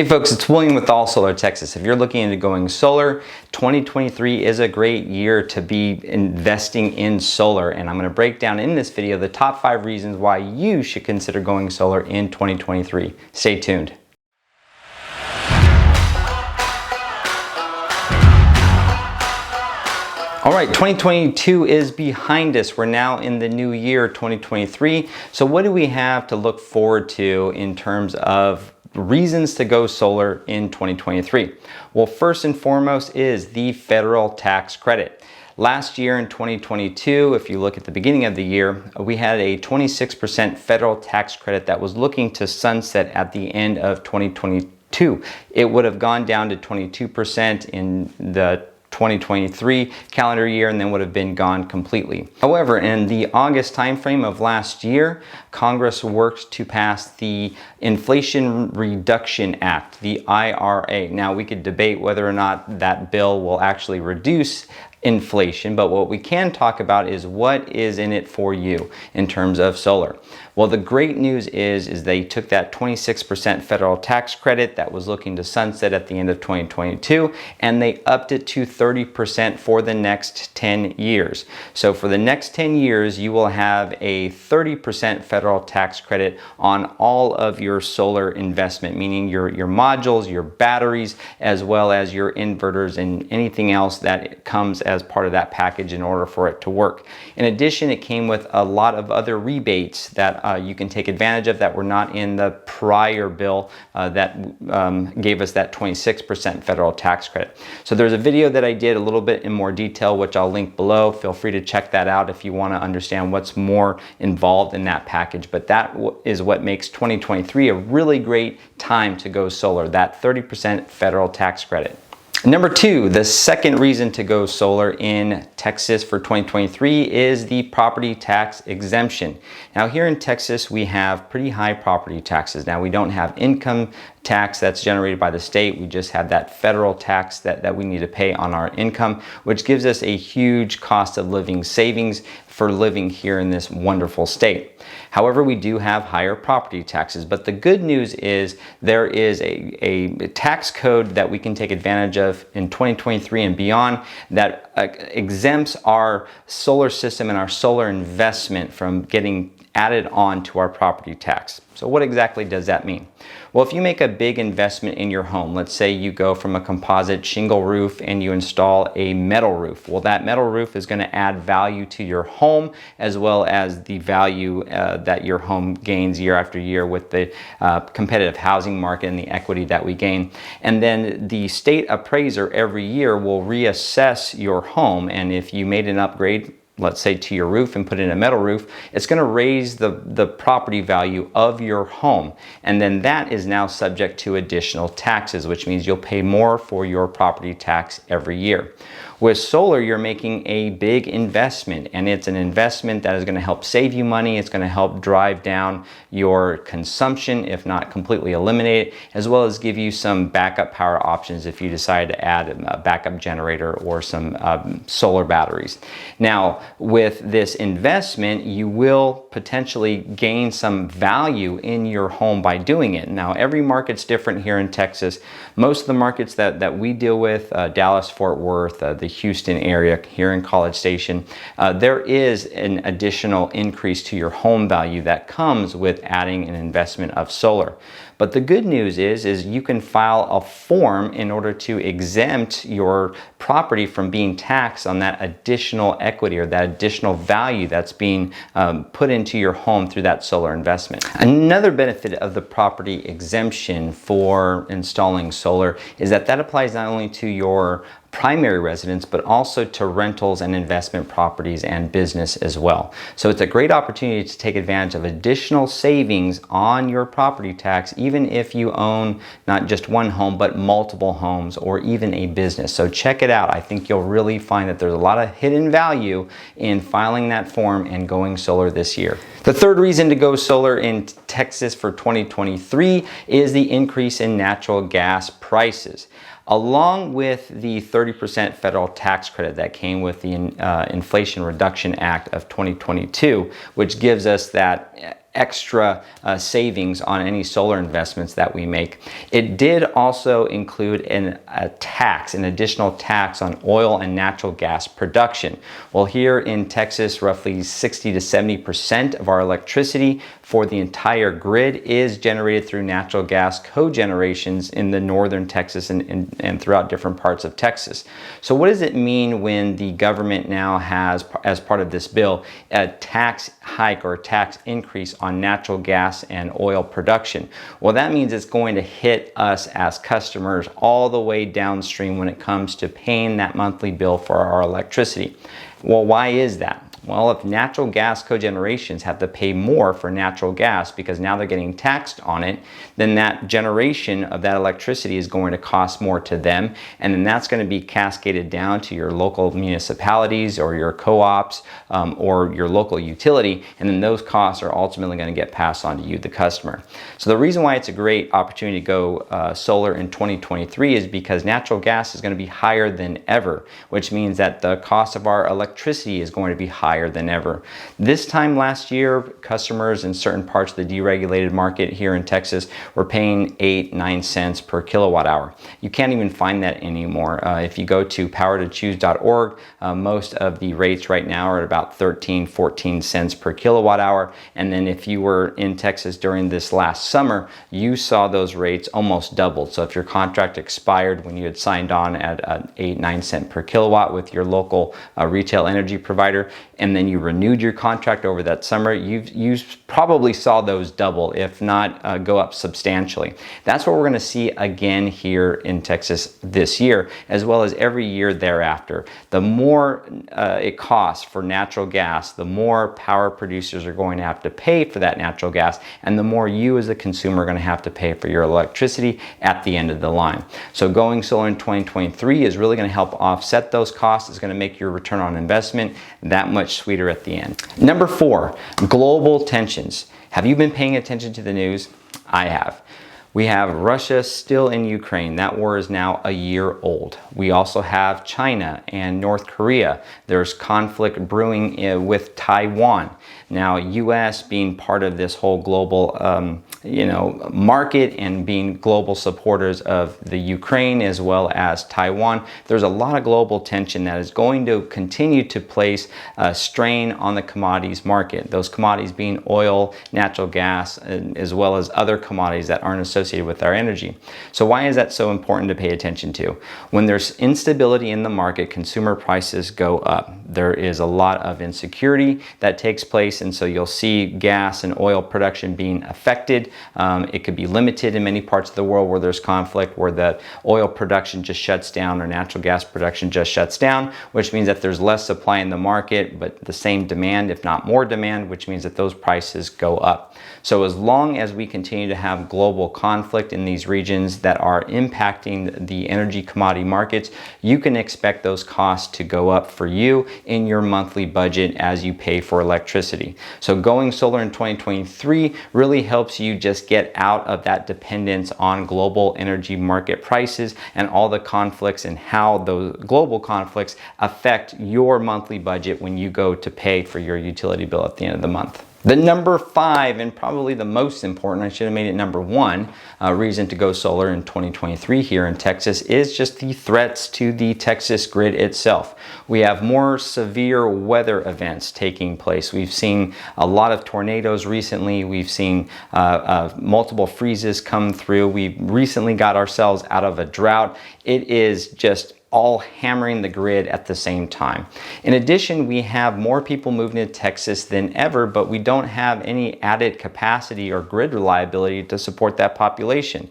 Hey folks, it's William with All Solar Texas. If you're looking into going solar, 2023 is a great year to be investing in solar, and I'm going to break down in this video the top 5 reasons why you should consider going solar in 2023. Stay tuned. All right, 2022 is behind us. We're now in the new year, 2023. So what do we have to look forward to in terms of reasons to go solar in 2023? Well, first and foremost is the federal tax credit. Last year in 2022, if you look at the beginning of the year, we had a 26% federal tax credit that was looking to sunset at the end of 2022. It would have gone down to 22% in the 2023 calendar year and then would have been gone completely. However, in the August timeframe of last year, Congress worked to pass the Inflation Reduction Act, the IRA. Now, we could debate whether or not that bill will actually reduce inflation, but what we can talk about is what is in it for you in terms of solar. Well, the great news is they took that 26% federal tax credit that was looking to sunset at the end of 2022, and they upped it to 30% for the next 10 years. So for the next 10 years, you will have a 30% federal tax credit on all of your solar investment, meaning your modules, your batteries, as well as your inverters and anything else that comes as part of that package in order for it to work. In addition, it came with a lot of other rebates that you can take advantage of that were not in the prior bill that gave us that 26% federal tax credit. So there's a video that I did a little bit in more detail, which I'll link below. Feel free to check that out if you want to understand what's more involved in that package. But that is what makes 2023 a really great time to go solar, that 30% federal tax credit. Number 2, the second reason to go solar in Texas for 2023 is the property tax exemption. Now, here in Texas, we have pretty high property taxes. Now, we don't have income tax that's generated by the state. We just have that federal tax that we need to pay on our income, which gives us a huge cost of living savings for living here in this wonderful state. However, we do have higher property taxes, but the good news is there is a tax code that we can take advantage of in 2023 and beyond that exempts our solar system and our solar investment from getting added on to our property tax. So what exactly does that mean? Well, if you make a big investment in your home, let's say you go from a composite shingle roof and you install a metal roof. Well, that metal roof is going to add value to your home as well as the value that your home gains year after year with the competitive housing market and the equity that we gain. And then the state appraiser every year will reassess your home, and if you made an upgrade, let's say to your roof and put in a metal roof, it's going to raise the property value of your home. And then that is now subject to additional taxes, which means you'll pay more for your property tax every year. With solar, you're making a big investment, and it's an investment that is going to help save you money. It's going to help drive down your consumption, if not completely eliminate it, as well as give you some backup power options if you decide to add a backup generator or some solar batteries. Now, with this investment, you will potentially gain some value in your home by doing it. Now, every market's different here in Texas. Most of the markets that we deal with, Dallas, Fort Worth, the Houston area, here in College Station, there is an additional increase to your home value that comes with adding an investment of solar. But the good news is you can file a form in order to exempt your property from being taxed on that additional equity or that additional value that's being put into your home through that solar investment. Another benefit of the property exemption for installing solar is that applies not only to your primary residence, but also to rentals and investment properties and business as well. So it's a great opportunity to take advantage of additional savings on your property tax, even if you own not just one home, but multiple homes or even a business. So check it out. I think you'll really find that there's a lot of hidden value in filing that form and going solar this year. The third reason to go solar in Texas for 2023 is the increase in natural gas prices. Along with the 30% federal tax credit that came with the Inflation Reduction Act of 2022, which gives us that extra savings on any solar investments that we make. It did also include an additional tax on oil and natural gas production. Well, here in Texas, roughly 60 to 70% of our electricity for the entire grid is generated through natural gas cogenerations in the northern Texas and throughout different parts of Texas. So what does it mean when the government now has, as part of this bill, a tax hike or a tax increase on natural gas and oil production? Well, that means it's going to hit us as customers all the way downstream when it comes to paying that monthly bill for our electricity. Well, why is that? Well, if natural gas cogenerations have to pay more for natural gas because now they're getting taxed on it, then that generation of that electricity is going to cost more to them, and then that's going to be cascaded down to your local municipalities or your co-ops or your local utility, and then those costs are ultimately going to get passed on to you, the customer. So the reason why it's a great opportunity to go solar in 2023 is because natural gas is going to be higher than ever, which means that the cost of our electricity is going to be higher than ever. This time last year, customers in certain parts of the deregulated market here in Texas were paying 8-9 cents per kilowatt hour. You can't even find that anymore. If you go to powertochoose.org, most of the rates right now are at about 13-14 cents per kilowatt hour. And then if you were in Texas during this last summer, you saw those rates almost doubled. So if your contract expired when you had signed on at 8-9 cent per kilowatt with your local retail energy provider, and then you renewed your contract over that summer, you probably saw those double, if not go up substantially. That's what we're going to see again here in Texas this year, as well as every year thereafter. The more it costs for natural gas, the more power producers are going to have to pay for that natural gas, and the more you as a consumer are going to have to pay for your electricity at the end of the line. So going solar in 2023 is really going to help offset those costs. It's going to make your return on investment that much sweeter at the end. Number 4, global tensions. Have you been paying attention to the news? I have. We have Russia still in Ukraine. That war is now a year old. We also have China and North Korea. There's conflict brewing with Taiwan. Now, U.S. being part of this whole global market and being global supporters of the Ukraine as well as Taiwan, there's a lot of global tension that is going to continue to place a strain on the commodities market. Those commodities being oil, natural gas, as well as other commodities that aren't associated with our energy. So why is that so important to pay attention to? When there's instability in the market, consumer prices go up. There is a lot of insecurity that takes place, and so you'll see gas and oil production being affected. It could be limited in many parts of the world where there's conflict, where the oil production just shuts down or natural gas production just shuts down, which means that there's less supply in the market, but the same demand, if not more demand, which means that those prices go up. So as long as we continue to have global conflict in these regions that are impacting the energy commodity markets, you can expect those costs to go up for you in your monthly budget as you pay for electricity. So going solar in 2023 really helps you just get out of that dependence on global energy market prices and all the conflicts and how those global conflicts affect your monthly budget when you go to pay for your utility bill at the end of the month. The number 5, and probably the most important, I should have made it number 1, reason to go solar in 2023 here in Texas is just the threats to the Texas grid itself. We have more severe weather events taking place. We've seen a lot of tornadoes recently. We've seen multiple freezes come through. We recently got ourselves out of a drought. It is just all hammering the grid at the same time. In addition, we have more people moving to Texas than ever, but we don't have any added capacity or grid reliability to support that population.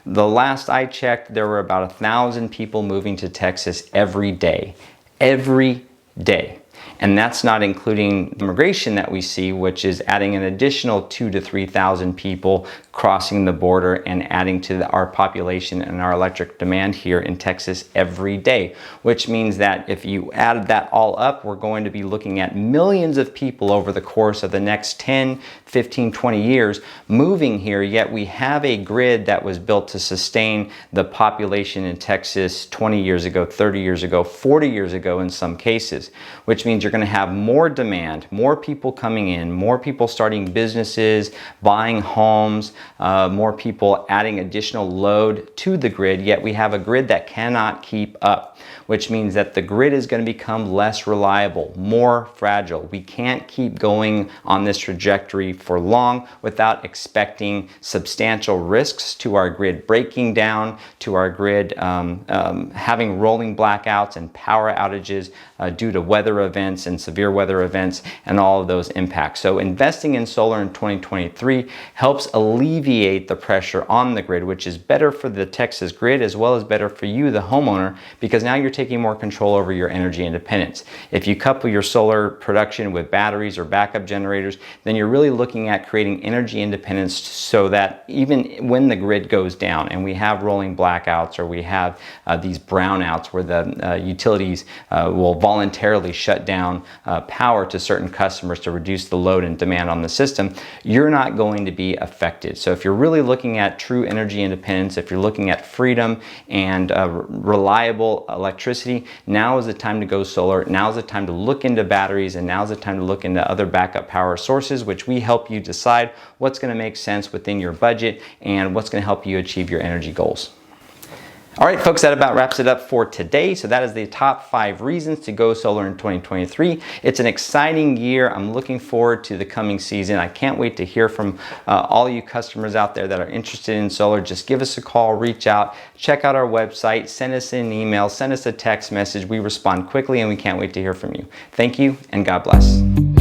The last I checked, there were about 1,000 people moving to Texas every day. Every day. And that's not including immigration that we see, which is adding an additional 2,000 to 3,000 people crossing the border and adding to our population and our electric demand here in Texas every day, which means that if you add that all up, we're going to be looking at millions of people over the course of the next 10, 15, 20 years moving here, yet we have a grid that was built to sustain the population in Texas 20 years ago, 30 years ago, 40 years ago in some cases, which which means you're going to have more demand, more people coming in, more people starting businesses, buying homes, more people adding additional load to the grid, yet we have a grid that cannot keep up, which means that the grid is going to become less reliable, more fragile. We can't keep going on this trajectory for long without expecting substantial risks to our grid breaking down, to our grid having rolling blackouts and power outages due to weather events and severe weather events and all of those impacts. So investing in solar in 2023 helps alleviate the pressure on the grid, which is better for the Texas grid as well as better for you, the homeowner, because now you're taking more control over your energy independence. If you couple your solar production with batteries or backup generators, then you're really looking at creating energy independence so that even when the grid goes down and we have rolling blackouts or we have these brownouts where the utilities will voluntarily shut down power to certain customers to reduce the load and demand on the system, you're not going to be affected. So if you're really looking at true energy independence, if you're looking at freedom and reliable electricity, now is the time to go solar. Now is the time to look into batteries, and now is the time to look into other backup power sources, which we help you decide what's going to make sense within your budget and what's going to help you achieve your energy goals. All right, folks, that about wraps it up for today. So that is the top 5 reasons to go solar in 2023. It's an exciting year. I'm looking forward to the coming season. I can't wait to hear from all you customers out there that are interested in solar. Just give us a call, reach out, check out our website, send us an email, send us a text message. We respond quickly and we can't wait to hear from you. Thank you and God bless.